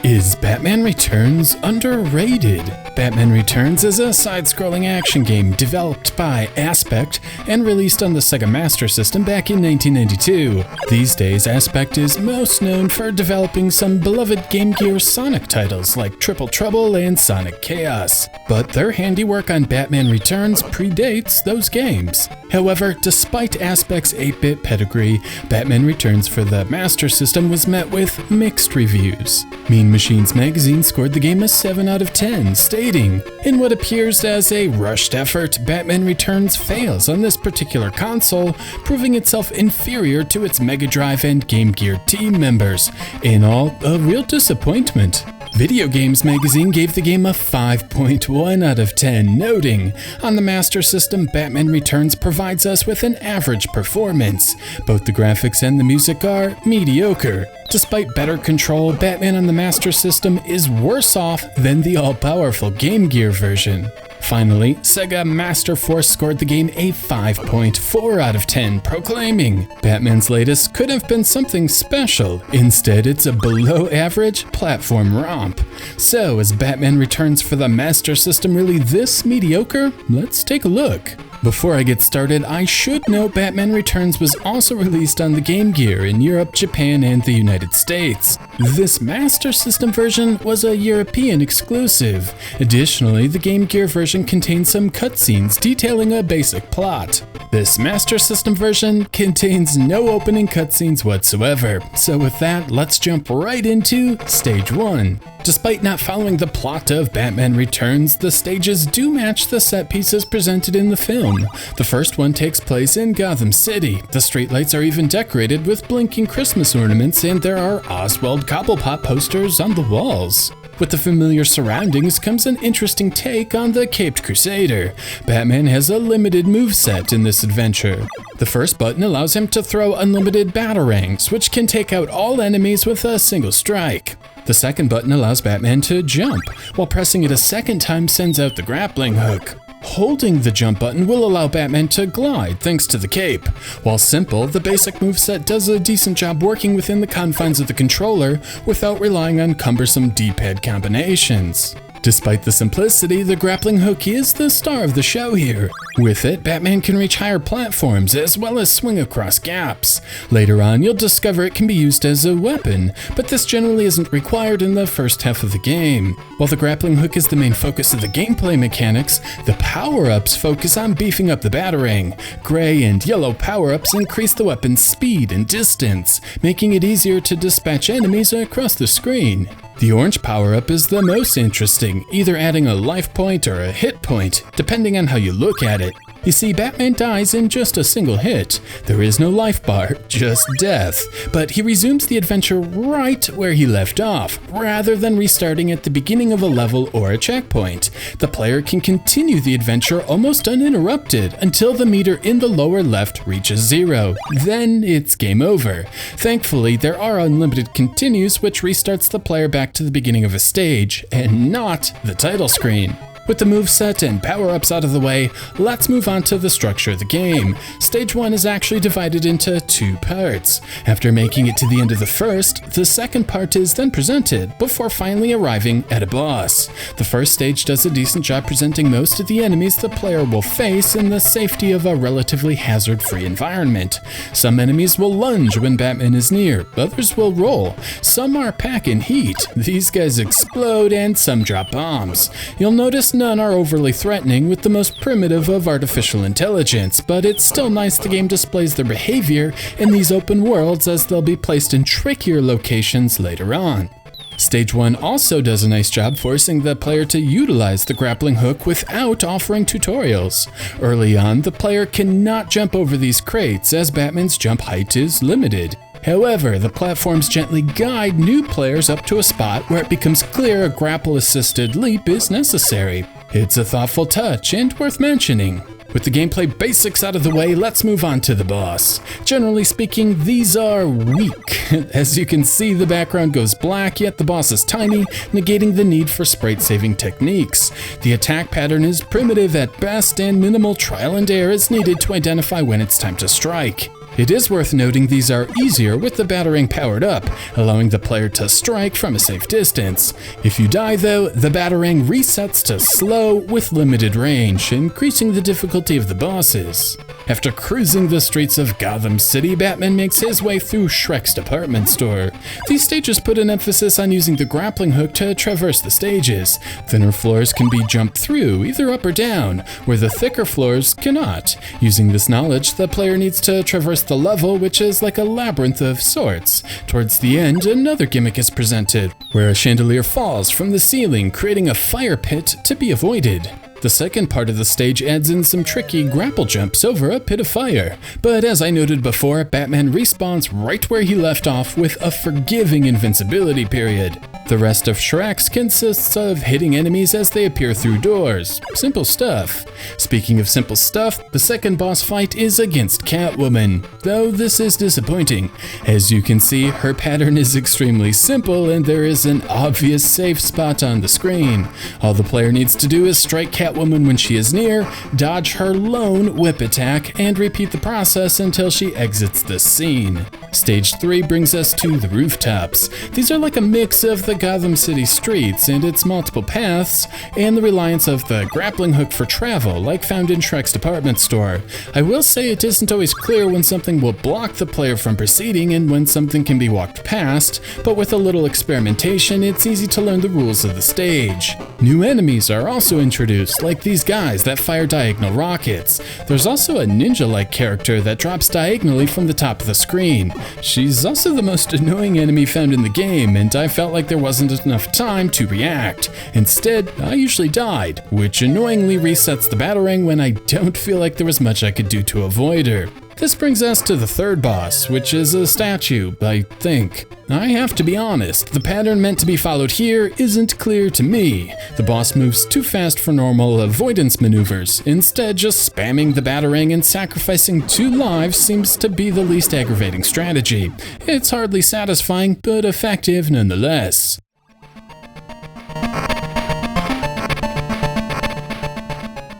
Is Batman Returns underrated? Batman Returns is a side-scrolling action game developed by Aspect and released on the Sega Master System back in 1992. These days, Aspect is most known for developing some beloved Game Gear Sonic titles like Triple Trouble and Sonic Chaos, but their handiwork on Batman Returns predates those games. However, despite Aspect's 8-bit pedigree, Batman Returns for the Master System was met with mixed reviews. Mean Machines magazine scored the game a 7 out of 10, stating, "In what appears as a rushed effort, Batman Returns fails on this particular console, proving itself inferior to its Mega Drive and Game Gear team members. In all, a real disappointment." Video Games magazine gave the game a 5.1 out of 10, noting, "On the Master System, Batman Returns provides us with an average performance. Both the graphics and the music are mediocre. Despite better control, Batman on the Master System is worse off than the all-powerful Game Gear version." Finally, Sega Master Force scored the game a 5.4 out of 10, proclaiming, "Batman's latest could have been something special. Instead, it's a below-average platform romp." So, is Batman Returns for the Master System really this mediocre? Let's take a look. Before I get started, I should note Batman Returns was also released on the Game Gear in Europe, Japan, and the United States. This Master System version was a European exclusive. Additionally, the Game Gear version contains some cutscenes detailing a basic plot. This Master System version contains no opening cutscenes whatsoever. So with that, let's jump right into Stage 1. Despite not following the plot of Batman Returns, the stages do match the set pieces presented in the film. The first one takes place in Gotham City. The streetlights are even decorated with blinking Christmas ornaments, and there are Oswald Cobblepot posters on the walls. With the familiar surroundings comes an interesting take on the Caped Crusader. Batman has a limited moveset in this adventure. The first button allows him to throw unlimited batarangs, which can take out all enemies with a single strike. The second button allows Batman to jump, while pressing it a second time sends out the Grappling Hook. Holding the jump button will allow Batman to glide thanks to the cape. While simple, the basic moveset does a decent job working within the confines of the controller without relying on cumbersome D-pad combinations. Despite the simplicity, the Grappling Hook is the star of the show here. With it, Batman can reach higher platforms as well as swing across gaps. Later on, you'll discover it can be used as a weapon, but this generally isn't required in the first half of the game. While the Grappling Hook is the main focus of the gameplay mechanics, the power-ups focus on beefing up the batarang. Gray and yellow power-ups increase the weapon's speed and distance, making it easier to dispatch enemies across the screen. The orange power-up is the most interesting, either adding a life point or a hit point, depending on how you look at it. You see, Batman dies in just a single hit. There is no life bar, just death. But he resumes the adventure right where he left off, rather than restarting at the beginning of a level or a checkpoint. The player can continue the adventure almost uninterrupted until the meter in the lower left reaches 0. Then it's game over. Thankfully, there are unlimited continues, which restarts the player back to the beginning of a stage, and not the title screen. With the moveset and power-ups out of the way, let's move on to the structure of the game. Stage 1 is actually divided into 2 parts. After making it to the end of the first, the second part is then presented, before finally arriving at a boss. The first stage does a decent job presenting most of the enemies the player will face in the safety of a relatively hazard-free environment. Some enemies will lunge when Batman is near, others will roll. Some are packing heat, these guys explode, and some drop bombs. You'll notice none are overly threatening, with the most primitive of artificial intelligence, but it's still nice the game displays their behavior in these open worlds, as they'll be placed in trickier locations later on. Stage 1 also does a nice job forcing the player to utilize the Grappling Hook without offering tutorials. Early on, the player cannot jump over these crates, as Batman's jump height is limited. However, the platforms gently guide new players up to a spot where it becomes clear a grapple-assisted leap is necessary. It's a thoughtful touch and worth mentioning. With the gameplay basics out of the way, let's move on to the boss. Generally speaking, these are weak. As you can see, the background goes black, yet the boss is tiny, negating the need for sprite-saving techniques. The attack pattern is primitive at best, and minimal trial and error is needed to identify when it's time to strike. It is worth noting these are easier with the batarang powered up, allowing the player to strike from a safe distance. If you die though, the batarang resets to slow with limited range, increasing the difficulty of the bosses. After cruising the streets of Gotham City, Batman makes his way through Shrek's department store. These stages put an emphasis on using the grappling hook to traverse the stages. Thinner floors can be jumped through, either up or down, where the thicker floors cannot. Using this knowledge, the player needs to traverse the level, which is like a labyrinth of sorts. Towards the end, another gimmick is presented, where a chandelier falls from the ceiling, creating a fire pit to be avoided. The second part of the stage adds in some tricky grapple jumps over a pit of fire, but as I noted before, Batman respawns right where he left off with a forgiving invincibility period. The rest of Shrek's consists of hitting enemies as they appear through doors. Simple stuff. Speaking of simple stuff, the second boss fight is against Catwoman, though this is disappointing. As you can see, her pattern is extremely simple and there is an obvious safe spot on the screen. All the player needs to do is strike Catwoman when she is near, dodge her lone whip attack, and repeat the process until she exits the scene. Stage 3 brings us to the rooftops. These are like a mix of the Gotham City streets and its multiple paths, and the reliance of the grappling hook for travel, like found in Shrek's department store. I will say it isn't always clear when something will block the player from proceeding and when something can be walked past, but with a little experimentation, it's easy to learn the rules of the stage. New enemies are also introduced, like these guys that fire diagonal rockets. There's also a ninja-like character that drops diagonally from the top of the screen. She's also the most annoying enemy found in the game, and I felt like there wasn't enough time to react. Instead, I usually died, which annoyingly resets the batarang when I don't feel like there was much I could do to avoid her. This brings us to the third boss, which is a statue, I think. I have to be honest, the pattern meant to be followed here isn't clear to me. The boss moves too fast for normal avoidance maneuvers. Instead, just spamming the batarang and sacrificing 2 lives seems to be the least aggravating strategy. It's hardly satisfying, but effective nonetheless.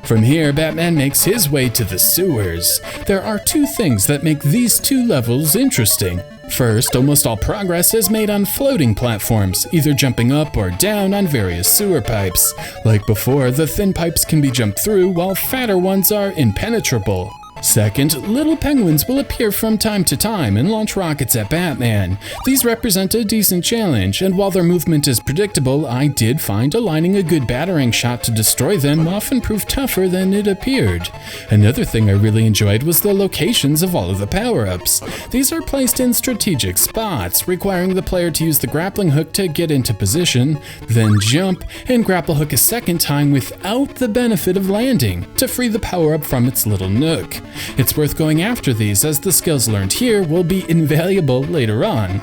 From here, Batman makes his way to the sewers. There are 2 things that make these 2 levels interesting. First, almost all progress is made on floating platforms, either jumping up or down on various sewer pipes. Like before, the thin pipes can be jumped through, while fatter ones are impenetrable. Second, little penguins will appear from time to time and launch rockets at Batman. These represent a decent challenge, and while their movement is predictable, I did find aligning a good batarang shot to destroy them often proved tougher than it appeared. Another thing I really enjoyed was the locations of all of the power-ups. These are placed in strategic spots, requiring the player to use the grappling hook to get into position, then jump, and grapple hook a second time without the benefit of landing, to free the power-up from its little nook. It's worth going after these, as the skills learned here will be invaluable later on.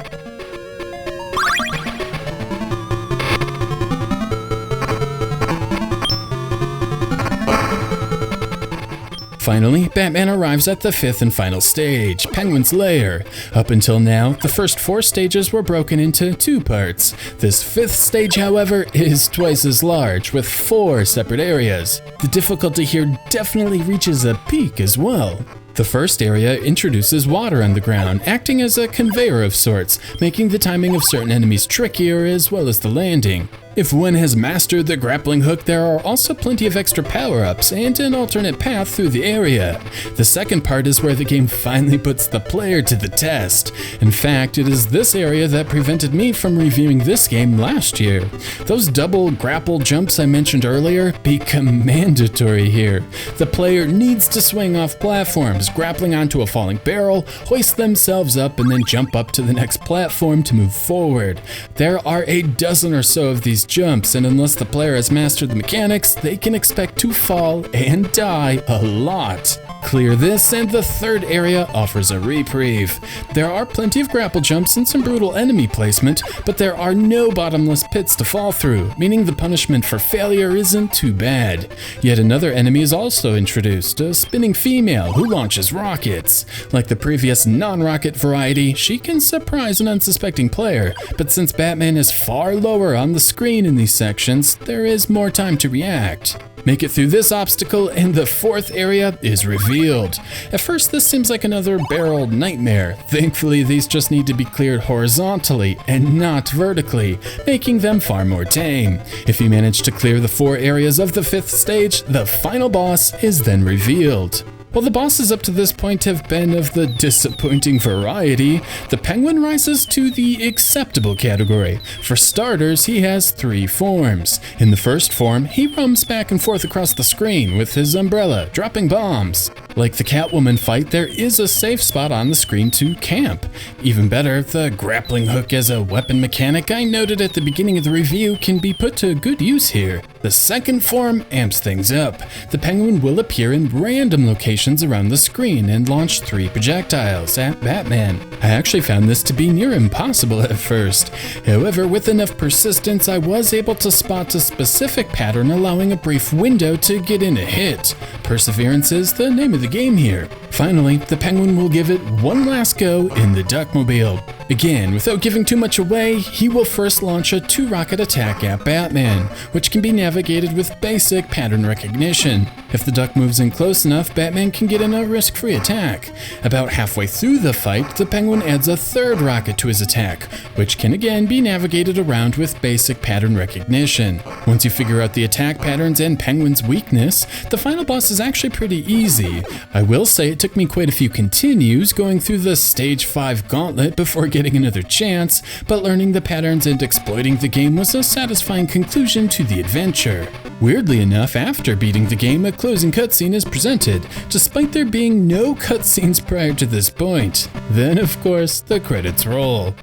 Finally, Batman arrives at the 5th and final stage, Penguin's Lair. Up until now, the first 4 stages were broken into 2 parts. This 5th stage, however, is twice as large, with 4 separate areas. The difficulty here definitely reaches a peak as well. The first area introduces water on the ground, acting as a conveyor of sorts, making the timing of certain enemies trickier as well as the landing. If one has mastered the grappling hook, there are also plenty of extra power-ups and an alternate path through the area. The second part is where the game finally puts the player to the test. In fact, it is this area that prevented me from reviewing this game last year. Those double grapple jumps I mentioned earlier become mandatory here. The player needs to swing off platforms, grappling onto a falling barrel, hoist themselves up, and then jump up to the next platform to move forward. There are a dozen or so of these jumps, and unless the player has mastered the mechanics, they can expect to fall and die a lot. Clear this, and the third area offers a reprieve. There are plenty of grapple jumps and some brutal enemy placement, but there are no bottomless pits to fall through, meaning the punishment for failure isn't too bad. Yet another enemy is also introduced, a spinning female who launches rockets. Like the previous non-rocket variety, she can surprise an unsuspecting player, but since Batman is far lower on the screen in these sections, there is more time to react. Make it through this obstacle and the fourth area is revealed. At first this seems like another barrel nightmare. Thankfully these just need to be cleared horizontally and not vertically, making them far more tame. If you manage to clear the 4 areas of the 5th stage, the final boss is then revealed. While the bosses up to this point have been of the disappointing variety, the Penguin rises to the acceptable category. For starters, he has 3 forms. In the first form, he roams back and forth across the screen with his umbrella, dropping bombs. Like the Catwoman fight, there is a safe spot on the screen to camp. Even better, the grappling hook as a weapon mechanic I noted at the beginning of the review can be put to good use here. The second form amps things up. The Penguin will appear in random locations around the screen and launch 3 projectiles at Batman. I actually found this to be near impossible at first. However, with enough persistence, I was able to spot a specific pattern allowing a brief window to get in a hit. Perseverance is the name of the game here. Finally, the Penguin will give it one last go in the Duckmobile. Again, without giving too much away, he will first launch a 2-rocket attack at Batman, which can be navigated with basic pattern recognition. If the Duck moves in close enough, Batman can get in a risk-free attack. About halfway through the fight, the Penguin adds a 3rd rocket to his attack, which can again be navigated around with basic pattern recognition. Once you figure out the attack patterns and Penguin's weakness, the final boss is actually pretty easy. I will say it took me quite a few continues going through the Stage 5 gauntlet before getting another chance, but learning the patterns and exploiting the game was a satisfying conclusion to the adventure. Weirdly enough, after beating the game, a closing cutscene is presented, despite there being no cutscenes prior to this point. Then, of course, the credits roll.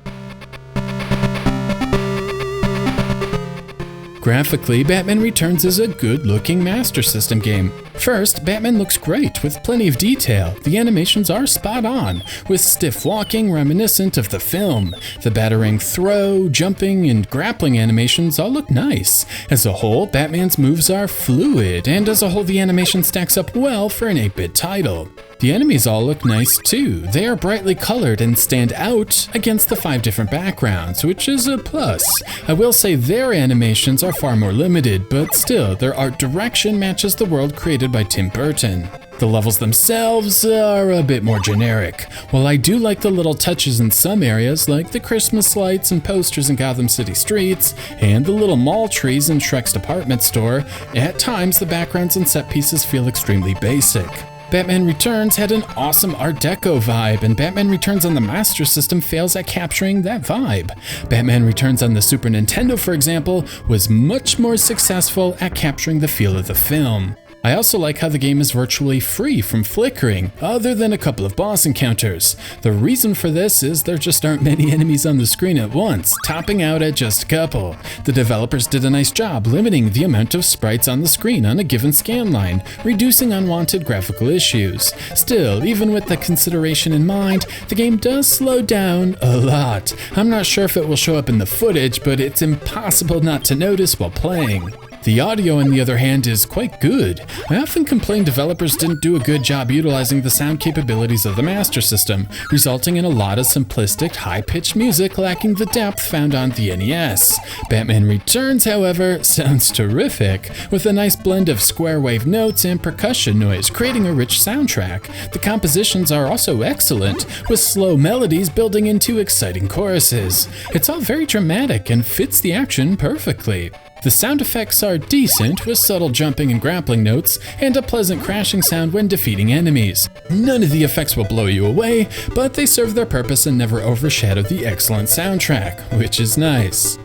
Graphically, Batman Returns is a good-looking Master System game. First, Batman looks great with plenty of detail. The animations are spot on, with stiff walking reminiscent of the film. The battering throw, jumping, and grappling animations all look nice. As a whole, Batman's moves are fluid, and as a whole the animation stacks up well for an 8-bit title. The enemies all look nice too. They are brightly colored and stand out against the 5 different backgrounds, which is a plus. I will say their animations are far more limited, but still, their art direction matches the world created by Tim Burton. The levels themselves are a bit more generic. While I do like the little touches in some areas, like the Christmas lights and posters in Gotham City streets, and the little mall trees in Shrek's department store, at times the backgrounds and set pieces feel extremely basic. Batman Returns had an awesome Art Deco vibe, and Batman Returns on the Master System fails at capturing that vibe. Batman Returns on the Super Nintendo, for example, was much more successful at capturing the feel of the film. I also like how the game is virtually free from flickering, other than a couple of boss encounters. The reason for this is there just aren't many enemies on the screen at once, topping out at just a couple. The developers did a nice job limiting the amount of sprites on the screen on a given scan line, reducing unwanted graphical issues. Still, even with the consideration in mind, the game does slow down a lot. I'm not sure if it will show up in the footage, but it's impossible not to notice while playing. The audio, on the other hand, is quite good. I often complain developers didn't do a good job utilizing the sound capabilities of the Master System, resulting in a lot of simplistic, high-pitched music lacking the depth found on the NES. Batman Returns, however, sounds terrific, with a nice blend of square wave notes and percussion noise, creating a rich soundtrack. The compositions are also excellent, with slow melodies building into exciting choruses. It's all very dramatic and fits the action perfectly. The sound effects are decent, with subtle jumping and grappling notes, and a pleasant crashing sound when defeating enemies. None of the effects will blow you away, but they serve their purpose and never overshadow the excellent soundtrack, which is nice.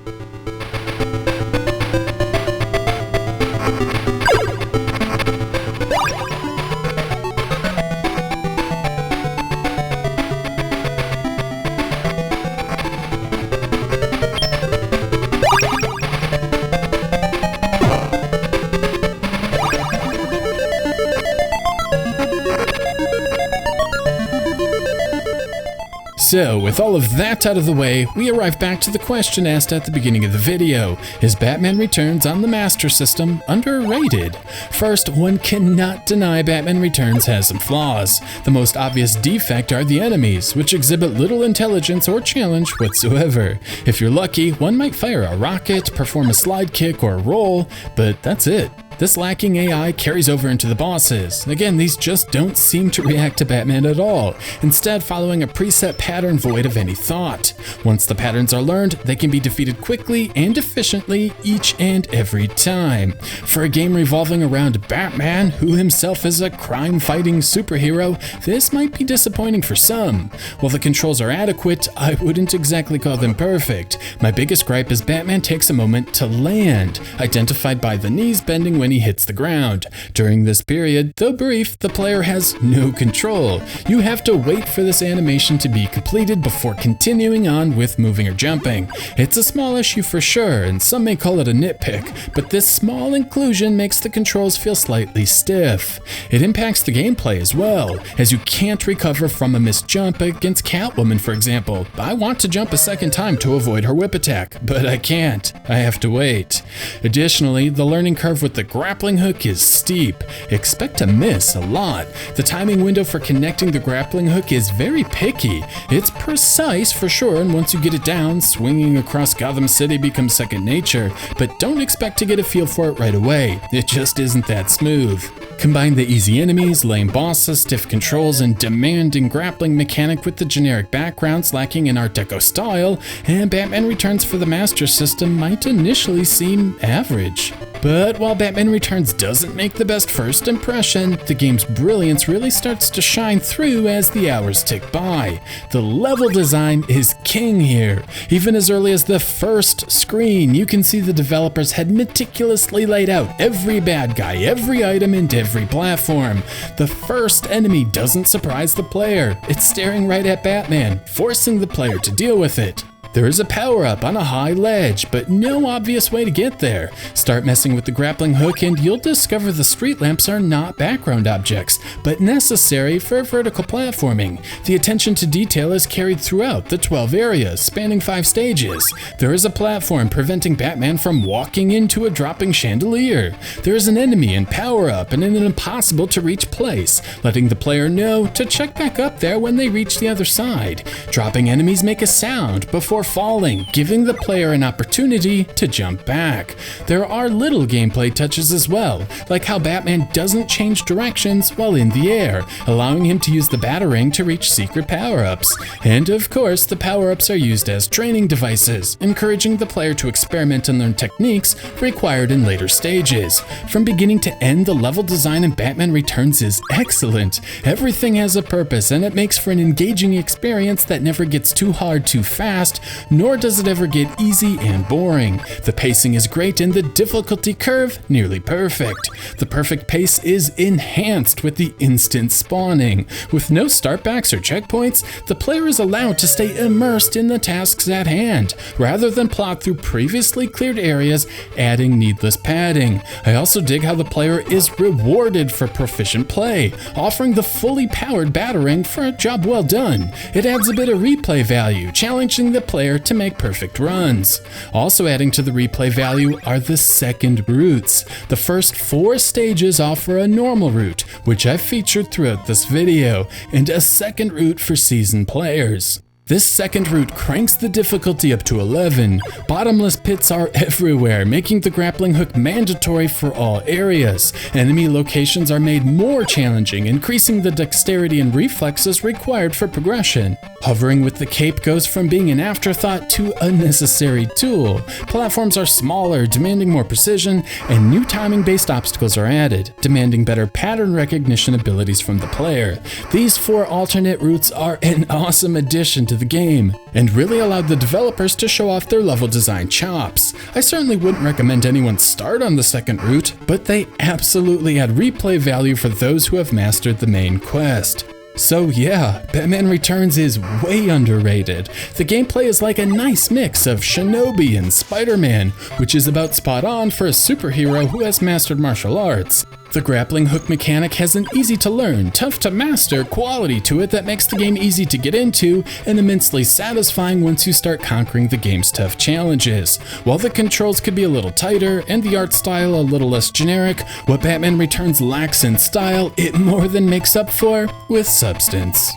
So, with all of that out of the way, we arrive back to the question asked at the beginning of the video. Is Batman Returns on the Master System underrated? First, one cannot deny Batman Returns has some flaws. The most obvious defect are the enemies, which exhibit little intelligence or challenge whatsoever. If you're lucky, one might fire a rocket, perform a slide kick or roll, but that's it. This lacking AI carries over into the bosses. Again, these just don't seem to react to Batman at all, instead following a preset pattern void of any thought. Once the patterns are learned, they can be defeated quickly and efficiently each and every time. For a game revolving around Batman, who himself is a crime-fighting superhero, this might be disappointing for some. While the controls are adequate, I wouldn't exactly call them perfect. My biggest gripe is Batman takes a moment to land, identified by the knees bending when he hits the ground. During this period, though brief, the player has no control. You have to wait for this animation to be completed before continuing on with moving or jumping. It's a small issue for sure, and some may call it a nitpick, but this small inclusion makes the controls feel slightly stiff. It impacts the gameplay as well, as you can't recover from a missed jump against Catwoman, for example. I want to jump a second time to avoid her whip attack, but I can't. I have to wait. Additionally, the learning curve with the grappling hook is steep. Expect to miss a lot. The timing window for connecting the grappling hook is very picky. It's precise for sure, and once you get it down, swinging across Gotham City becomes second nature, but don't expect to get a feel for it right away. It just isn't that smooth. Combine the easy enemies, lame bosses, stiff controls, and demanding grappling mechanic with the generic backgrounds lacking in Art Deco style, and Batman Returns for the Master System might initially seem average. But while Batman Returns doesn't make the best first impression, the game's brilliance really starts to shine through as the hours tick by. The level design is king here. Even as early as the first screen, you can see the developers had meticulously laid out every bad guy, every item, and every platform. The first enemy doesn't surprise the player. It's staring right at Batman, forcing the player to deal with it. There is a power-up on a high ledge, but no obvious way to get there. Start messing with the grappling hook and you'll discover the street lamps are not background objects, but necessary for vertical platforming. The attention to detail is carried throughout the 12 areas, spanning 5 stages. There is a platform preventing Batman from walking into a dropping chandelier. There is an enemy in power-up and in an impossible-to-reach place, letting the player know to check back up there when they reach the other side. Dropping enemies make a sound before falling, giving the player an opportunity to jump back. There are little gameplay touches as well, like how Batman doesn't change directions while in the air, allowing him to use the Batarang to reach secret power-ups. And of course, the power-ups are used as training devices, encouraging the player to experiment and learn techniques required in later stages. From beginning to end, the level design in Batman Returns is excellent. Everything has a purpose, and it makes for an engaging experience that never gets too hard too fast, nor does it ever get easy and boring. The pacing is great and the difficulty curve nearly perfect. The perfect pace is enhanced with the instant spawning. With no startbacks or checkpoints, the player is allowed to stay immersed in the tasks at hand, rather than plot through previously cleared areas, adding needless padding. I also dig how the player is rewarded for proficient play, offering the fully powered Batarang for a job well done. It adds a bit of replay value, challenging the player to make perfect runs. Also adding to the replay value are the second routes. The first 4 stages offer a normal route, which I've featured throughout this video, and a second route for seasoned players. This second route cranks the difficulty up to 11. Bottomless pits are everywhere, making the grappling hook mandatory for all areas. Enemy locations are made more challenging, increasing the dexterity and reflexes required for progression. Hovering with the cape goes from being an afterthought to a necessary tool. Platforms are smaller, demanding more precision, and new timing-based obstacles are added, demanding better pattern recognition abilities from the player. These 4 alternate routes are an awesome addition to the game, and really allowed the developers to show off their level design chops. I certainly wouldn't recommend anyone start on the second route, but they absolutely add replay value for those who have mastered the main quest. So yeah, Batman Returns is way underrated. The gameplay is like a nice mix of Shinobi and Spider-Man, which is about spot on for a superhero who has mastered martial arts. The grappling hook mechanic has an easy to learn, tough to master quality to it that makes the game easy to get into and immensely satisfying once you start conquering the game's tough challenges. While the controls could be a little tighter and the art style a little less generic, what Batman Returns lacks in style, it more than makes up for with substance.